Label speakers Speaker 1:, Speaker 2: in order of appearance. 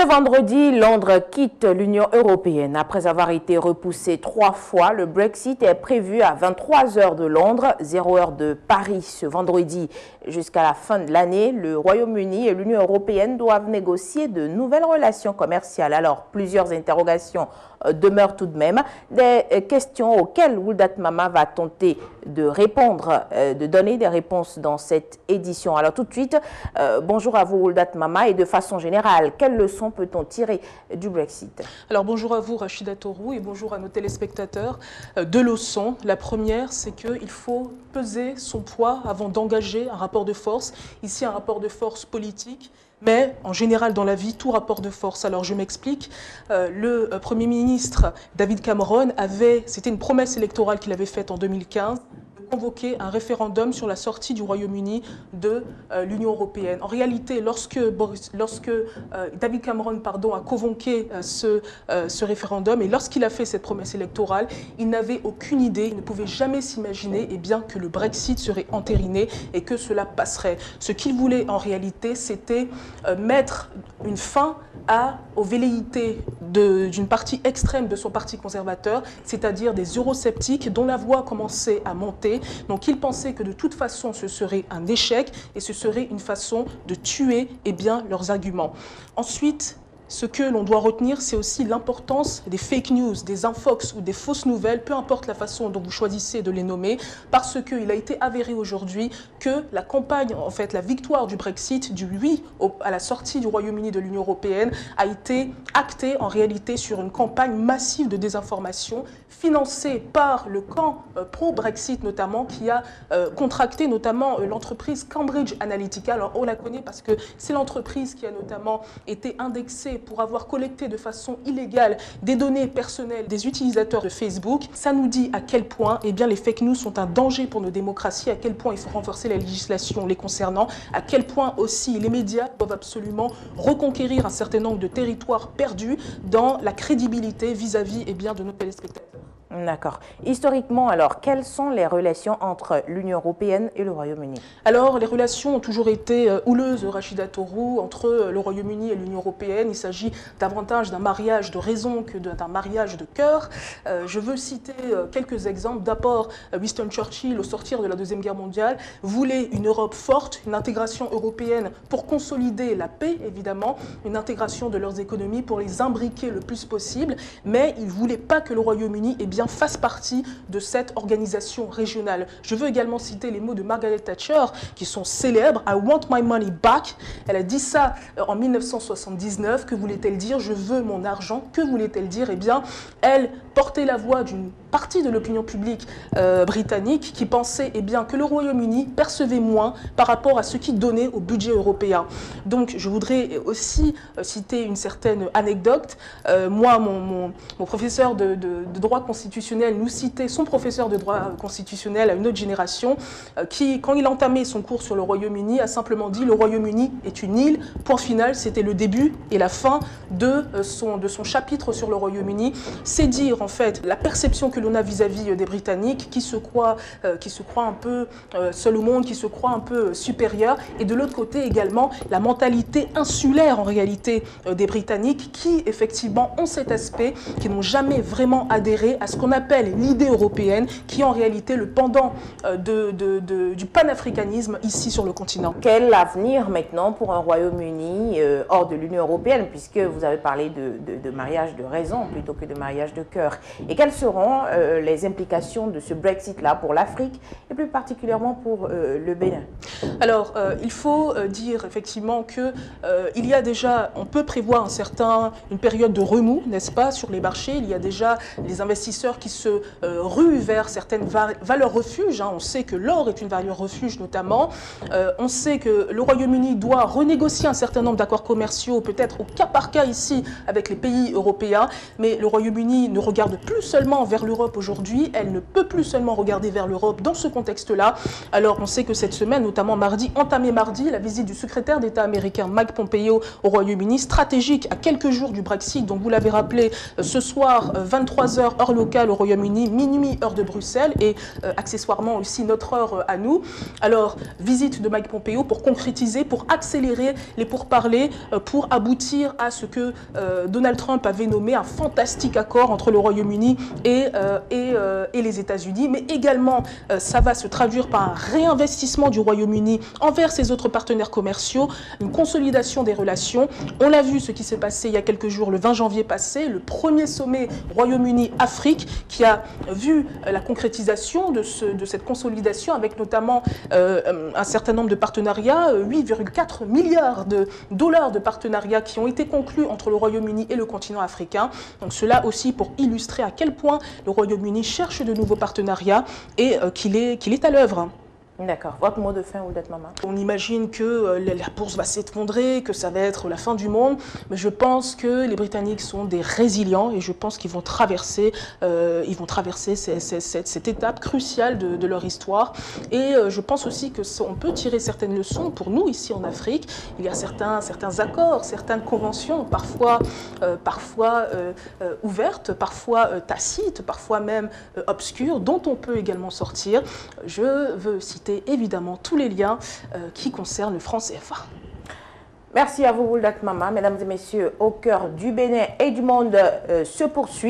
Speaker 1: vendredi, Londres quitte l'Union européenne. Après avoir été repoussé 3 fois, le Brexit est prévu à 23 heures de Londres, 0 heure de Paris ce vendredi. Jusqu'à la fin de l'année, le Royaume-Uni et l'Union européenne doivent négocier de nouvelles relations commerciales. Alors, plusieurs interrogations demeurent tout de même. Des questions auxquelles Wouldat Mama va tenter de répondre, de donner des réponses dans cette édition. Alors tout de suite, bonjour à vous Wouldat Mama, et de façon générale, quelles leçons peut-on tirer du Brexit?
Speaker 2: Alors bonjour à vous Rachida Torou et bonjour à nos téléspectateurs. Deux leçons. La première, c'est qu'il faut peser son poids avant d'engager un rapport de force. Ici, un rapport de force politique. Mais en général, dans la vie, tout rapport de force. Alors je m'explique. Le Premier ministre David Cameron c'était une promesse électorale qu'il avait faite en 2015, de convoquer un référendum sur la sortie du Royaume-Uni de l'Union européenne. En réalité, lorsque David Cameron a convoqué ce référendum et lorsqu'il a fait cette promesse électorale, il n'avait aucune idée, il ne pouvait jamais s'imaginer que le Brexit serait entériné et que cela passerait. Ce qu'il voulait en réalité, c'était mettre une fin aux velléités d'une partie extrême de son parti conservateur, c'est-à-dire des eurosceptiques dont la voix commençait à monter. Donc il pensait que de toute façon ce serait un échec et ce serait une façon de tuer leurs arguments. Ensuite, ce que l'on doit retenir, c'est aussi l'importance des fake news, des infox ou des fausses nouvelles, peu importe la façon dont vous choisissez de les nommer, parce qu'il a été avéré aujourd'hui que la campagne, la victoire du Brexit, du oui à la sortie du Royaume-Uni de l'Union européenne, a été actée en réalité sur une campagne massive de désinformation financée par le camp pro-Brexit notamment, qui a contracté notamment l'entreprise Cambridge Analytica. Alors on la connaît parce que c'est l'entreprise qui a notamment été indexée pour avoir collecté de façon illégale des données personnelles des utilisateurs de Facebook. Ça nous dit à quel point les fake news sont un danger pour nos démocraties, à quel point il faut renforcer la législation les concernant, à quel point aussi les médias doivent absolument reconquérir un certain nombre de territoires perdus dans la crédibilité vis-à-vis de nos téléspectateurs.
Speaker 1: D'accord. Historiquement, alors, quelles sont les relations entre l'Union européenne et le Royaume-Uni?
Speaker 2: Alors, les relations ont toujours été houleuses, Rachida Torou, entre le Royaume-Uni et l'Union européenne. Il s'agit davantage d'un mariage de raison que d'un mariage de cœur. Je veux citer quelques exemples. D'abord, Winston Churchill, au sortir de la Deuxième Guerre mondiale, voulait une Europe forte, une intégration européenne pour consolider la paix, évidemment, une intégration de leurs économies pour les imbriquer le plus possible, mais il ne voulait pas que le Royaume-Uni fasse partie de cette organisation régionale. Je veux également citer les mots de Margaret Thatcher qui sont célèbres. I want my money back. Elle a dit ça en 1979. Que voulait-elle dire? Je veux mon argent. Que voulait-elle dire? Elle portait la voix d'une partie de l'opinion publique britannique qui pensait que le Royaume-Uni percevait moins par rapport à ce qu'il donnait au budget européen. Donc je voudrais aussi citer une certaine anecdote. Moi, mon professeur de droit constitutionnel nous citait son professeur de droit constitutionnel à une autre génération qui, quand il entamait son cours sur le Royaume-Uni, a simplement dit « Le Royaume-Uni est une île ». Point final, c'était le début et la fin de son chapitre sur le Royaume-Uni. C'est dire en fait la perception que l'on a vis-à-vis des Britanniques qui se croient un peu seuls au monde, qui se croient un peu supérieurs, et de l'autre côté également la mentalité insulaire en réalité des Britanniques qui effectivement ont cet aspect, qui n'ont jamais vraiment adhéré à ce qu'on appelle l'idée européenne, qui est en réalité le pendant du panafricanisme ici sur le continent.
Speaker 1: Quel avenir maintenant pour un Royaume-Uni hors de l'Union européenne, puisque vous avez parlé de mariage de raison plutôt que de mariage de cœur? Et quelles seront les implications de ce Brexit-là pour l'Afrique et plus particulièrement pour le Bénin?
Speaker 2: Alors, il faut dire effectivement que il y a déjà, on peut prévoir une période de remous, n'est-ce pas, sur les marchés. Il y a déjà les investisseurs qui se ruent vers certaines valeurs refuges. On sait que l'or est une valeur refuge notamment. On sait que le Royaume-Uni doit renégocier un certain nombre d'accords commerciaux, peut-être au cas par cas ici avec les pays européens. Mais le Royaume-Uni ne regarde plus seulement vers l'Europe aujourd'hui, elle ne peut plus seulement regarder vers l'Europe dans ce contexte-là. Alors on sait que cette semaine, notamment entamée mardi, la visite du secrétaire d'État américain Mike Pompeo au Royaume-Uni, stratégique à quelques jours du Brexit, donc vous l'avez rappelé, ce soir 23h heure locale au Royaume-Uni, minuit heure de Bruxelles et accessoirement aussi notre heure à nous. Alors visite de Mike Pompeo pour concrétiser, pour accélérer les pourparlers, pour aboutir à ce que Donald Trump avait nommé un fantastique accord entre le Royaume-Uni et les États-Unis, mais également ça va se traduire par un réinvestissement du Royaume-Uni envers ses autres partenaires commerciaux, une consolidation des relations. On l'a vu ce qui s'est passé il y a quelques jours, le 20 janvier passé, le premier sommet Royaume-Uni-Afrique qui a vu la concrétisation de cette consolidation avec notamment un certain nombre de partenariats, 8,4 milliards de dollars de partenariats qui ont été conclus entre le Royaume-Uni et le continent africain. Donc cela aussi pour illustrer à quel point le Royaume-Uni cherche de nouveaux partenariats et qu'il est à l'œuvre.
Speaker 1: D'accord. Votre mot de fin, Wouldad Maman?
Speaker 2: On imagine que la bourse va s'effondrer, que ça va être la fin du monde, mais je pense que les Britanniques sont des résilients et je pense qu'ils vont traverser, cette étape cruciale de leur histoire. Et je pense aussi qu'on peut tirer certaines leçons pour nous ici en Afrique. Il y a certains accords, certaines conventions, parfois ouvertes, parfois tacites, parfois même obscures, dont on peut également sortir. Je veux citer évidemment tous les liens qui concernent le franc CFA.
Speaker 1: Merci à vous, Wouldad Maman. Mesdames et messieurs, au cœur du Bénin et du monde se poursuit.